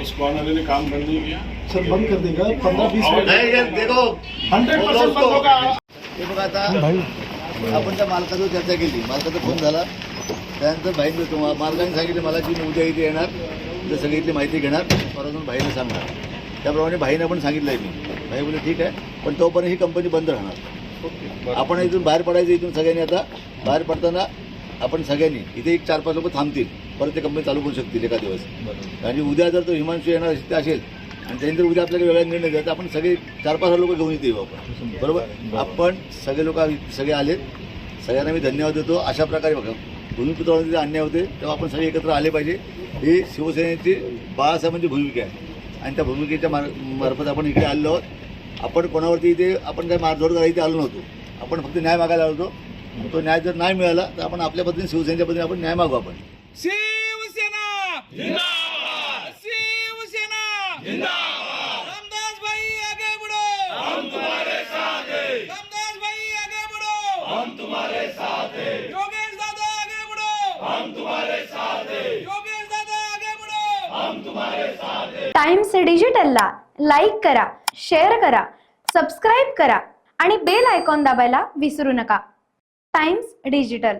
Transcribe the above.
उसको आने ने काम बंद नहीं किया। सर बंद कर देगा 15-20 मिनट। नहीं ये देखो 100% बंद होगा। हे बघा आता आपण त्या मालकाचं चर्चा केली, मालकाचा फोन झाला, त्यानंतर भाई मालकाने सांगितलं मला की मी उद्या इथे येणार, तर सगळी इथली माहिती घेणार, परत भाईला सांगणार. त्याप्रमाणे भाईने पण सांगितलं आहे. मी भाई बोलले ठीक आहे, पण तोपर्यंत ही कंपनी बंद राहणार. आपण इथून बाहेर पडायचं. इथून सगळ्यांनी आता बाहेर पडताना आपण सगळ्यांनी इथे एक 4-5 लोक थांबतील, परत ते कंपनी चालू करू शकतील एका दिवस. आणि उद्या जर तो हिमांशू येणार असेल आणि त्यानंतर उद्या आपल्याला वेगळा निर्णय घ्यायचा, आपण सगळे 4-5 लोक घेऊन येते येऊ आपण. बरोबर, आपण सगळे लोक सगळे आलेत, सगळ्यांना मी धन्यवाद देतो. अशा प्रकारे बघा भूमिपुत्रांचे अन्याय होते तेव्हा आपण सगळे एकत्र आले पाहिजे. ही शिवसेनेची बाळासाहेबांची भूमिका आहे आणि त्या भूमिकेच्या मार्फत आपण इकडे आलेलो आहोत. आपण कोणावरती इथे आपण काही मारझोड करायला इथे आलो नव्हतो. आपण फक्त न्याय मागायला आलो होतो. तो न्याय जर नाही मिळाला तर आपण आपल्या पद्धतीने शिवसेनेच्या पद्धतीने आपण न्याय मागू. आपण शिवसेना जिंदाबाद, शिवसेना जिंदाबाद. रामदास भाई आगे बढ़ो, हम तुम्हारे साथ हैं. रामदास भाई आगे बढ़ो, हम तुम्हारे साथ हैं. योगेश दादा आगे बढ़ो, हम तुम्हारे साथ हैं. योगेश दादा आगे बढ़ो, हम तुम्हारे साथ हैं. टाइम्स डिजिटलला लाईक करा, शेअर करा, सबस्क्राईब करा आणि बेल आयकॉन दाबायला विसरू नका. Times digital.